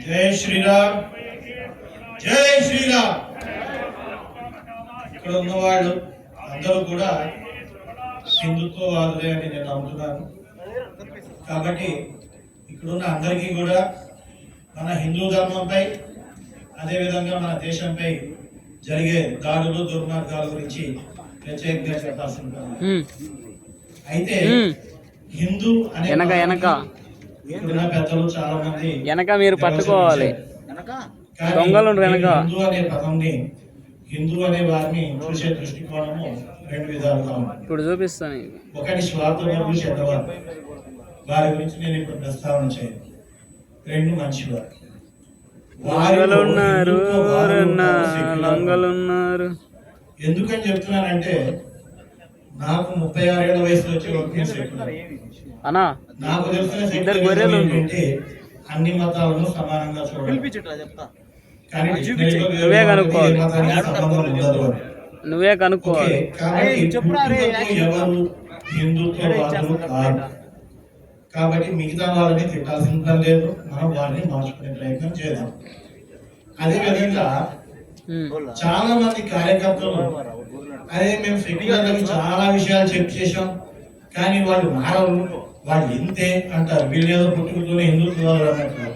జై శ్రీరామ్, జై శ్రీరామ్. ఇక్కడ ఉన్నవాళ్ళు అందరూ కూడా హిందుత్వవాదులే అని నేను నమ్ముతున్నాను. కాబట్టి ఇక్కడున్న అందరికీ కూడా మన హిందూ ధర్మంపై అదేవిధంగా మన దేశంపై జరిగే దాడులు దుర్మార్గాల గురించి ప్రత్యేకంగా చెప్పాల్సింది. అయితే హిందూ అనే ఇక్కడున్న పెద్దలు చాలా మంది వెనక మీరు పట్టుకోవాలి, దొంగలు వెనక. హిందూ అనే పదంని, హిందూ అనే వారిని చూసే దృష్టికోణము రెండు విధాలుగా ఉంది. ఇప్పుడు చూపిస్తాను. ఒకటి స్వార్థపరులు, చెడ్డవారు, వారి గురించి నేను ఇప్పుడు ప్రస్తావన చేయను. రెండు మంచివారు, ఎందుకని చెప్తున్నానంటే నాకు 36 ఏళ్ల వయసులో వచ్చే నాకు తెలిసిన ఏంటంటే అన్ని మతాలను సమానంగా చూడాలి. నువ్వే కనుక్కోవాలి. ఎవరు హిందుత్వవాదులు కాదు. కాబట్టి మిగతా వాళ్ళని తిట్టాల్సిన పని లేదు, మనం వారిని మార్చుకునే ప్రయత్నం చేద్దాం. అదేవిధంగా చాలా మంది కార్యకర్తలు అదే మేము సెక్యులర్లకు చాలా విషయాలు చెక్ చేసాం కానీ వాళ్ళు మారవు, వాళ్ళు ఇంతే అంటారు. వీళ్ళు ఏదో పుట్టుకతోనే హిందుత్వాలు అన్నట్లు.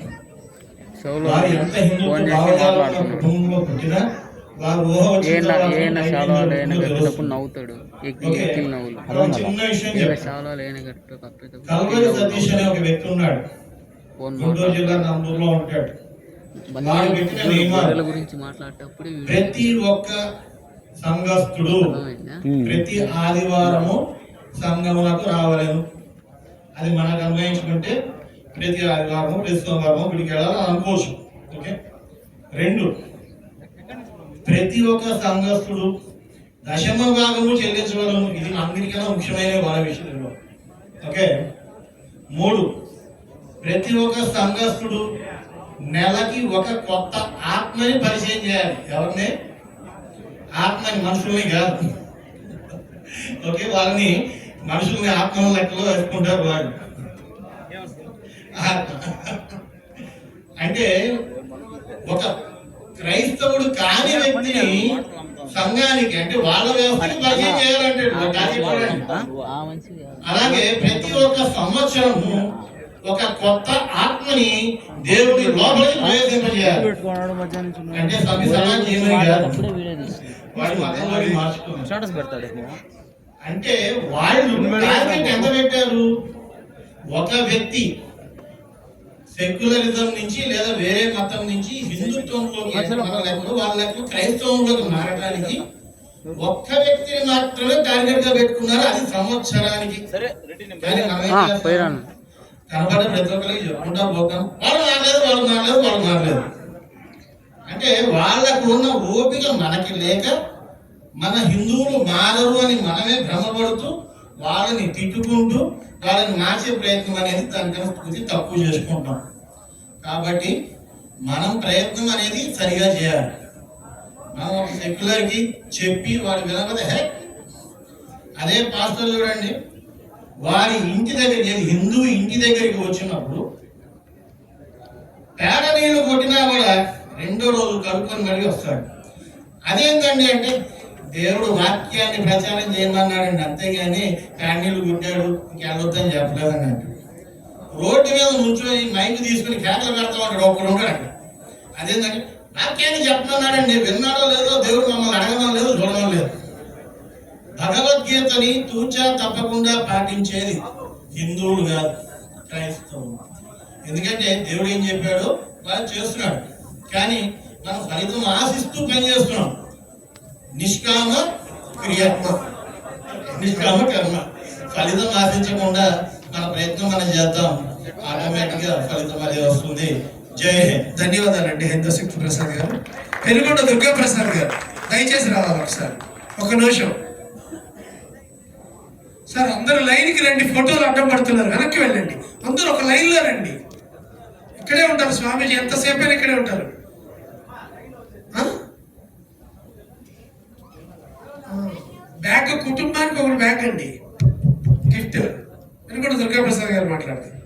వారు ఎంత హిందుత్వ భావజాలం కుటుంబంలో పుట్టినా వారు చిన్న విషయం కల్వరి సతీష్ అనే ఒక వ్యక్తి ఉన్నాడు, గుంటూరు జిల్లా నంబూరులో ఉంటాడు. ప్రతి ఒక్క సంఘస్థుడు ప్రతి ఆదివారము సంఘములకు రావలేను. అది మనకు అన్వయించుకుంటే ప్రతి ఆదివారము ప్రతి సోమవారము గుడికి వెళ్ళాలని అనుకోవచ్చు. ఓకే. రెండు, ప్రతి ఒక్క సంఘస్థుడు దశమ భాగము చెల్లించగలము. ఇది అందరికన్నా ముఖ్యమైన వాళ్ళ విషయంలో. ఓకే. మూడు, ప్రతి ఒక్క సంఘస్థుడు నెలకి ఒక కొత్త ఆత్మని పరిచయం చేయాలి. ఎవరిని? ఆత్మని, మనుషుల్ని కాదు. ఓకే. వాళ్ళని మనుషుల్ని ఆత్మల లెక్కలో వేసుకుంటారు వాళ్ళు. అంటే ఒక క్రైస్తవుడు కాని వ్యక్తిని సంఘానికి, అంటే వాళ్ళ వ్యవస్థకి పరిచయం చేయాలంటాడు. అలాగే ప్రతి ఒక్క సంవత్సరము ఒక కొత్త ఆత్మని దేవుడి లోపలికి ప్రవేశింపజేయాలి. అంటే సమాజం ఏమని కాదు, వాడి మతంలోకి మార్చుకోవాలి. అంటే వాళ్ళు టార్గెట్ ఎంత పెట్టారు? ఒక వ్యక్తి సెక్యులరిజం నుంచి లేదా వేరే మతం నుంచి హిందుత్వంలోకి వాళ్ళ లెక్కలు క్రైస్తవంలోకి మారడానికి ఒక్క వ్యక్తిని మాత్రమే టార్గెట్ గా పెట్టుకున్నారు. అది సంవత్సరానికి. కనబడే ప్రతి ఒక్కరికి చెప్పుకుంటా పోతాం, వాళ్ళు మారలేదు. అంటే వాళ్ళకు ఉన్న ఓపిక మనకి లేక మన హిందువులు మారరు అని మనమే భ్రమపడుతూ వాళ్ళని తిట్టుకుంటూ వాళ్ళని మార్చే ప్రయత్నం అనేది దానికన్నా తక్కువ చేసుకుంటాం. కాబట్టి మనం ప్రయత్నం అనేది సరిగా చేయాలి. మనం ఒక సెక్యులర్కి చెప్పి వాడు వినకపోతే అదే పాస్టర్ చూడండి, వారి ఇంటి దగ్గరికి, హిందూ ఇంటి దగ్గరికి వచ్చినప్పుడు పేడ నీళ్లు కొట్టినా కూడా రెండో రోజు కడుక్కొని మళ్ళీ వస్తాడు. అదేంటండి అంటే దేవుడు వాక్యాన్ని ప్రచారం చేయమన్నాడండి, అంతేగాని పేడ నీళ్లు కొట్టాడు ఇంకెళ్ళొద్దని చెప్పలేదని అంటాడు. రోడ్డు మీద నుంచొని మైక్ తీసుకుని కేకలు పెడతా ఉంటాడు, ఒక్కడు ఉంటాడు అక్కడ. అదేంటంటే వాక్యాన్ని చెప్పమన్నాడండి, విన్నాడో లేదో, దేవుడు మమ్మల్ని అడగడం లేదు, చూడడం లేదు. భగవద్గీతని తూచా తప్పకుండా పాటించేది హిందువులు కాదు, క్రైస్తవులు. ఎందుకంటే దేవుడు ఏం చెప్పాడో వాళ్ళు చేస్తున్నాడు, కానీ మనం ఫలితం ఆశిస్తూ పనిచేస్తున్నాం. నిష్కామ కర్మ. ఫలితం ఆశించకుండా మన ప్రయత్నం మనం చేద్దాం, ఆటోమేటిక్ గా ఫలితం అదే వస్తుంది. జై హింద్. ధన్యవాదాలండి హిందశక్తి ప్రసాద్ గారు. పెనుగొండ దుర్గా ప్రసాద్ గారు దయచేసి రావాలి ఒకసారి, ఒక నిమిషం సార్. అందరూ లైన్కి రండి, ఫోటోలు అడ్డం పడుతున్నారు, వెనక్కి వెళ్ళండి. అందరూ ఒక లైన్లో రండి. ఇక్కడే ఉంటారు స్వామీజీ, ఎంతసేపు అయినా ఇక్కడే ఉంటారు. బ్యాగ్ కుటుంబానికి ఒకటి బ్యాగ్ అండి, గిఫ్ట్. పెనుగొండ దుర్గా ప్రసాద్ గారు మాట్లాడతారు.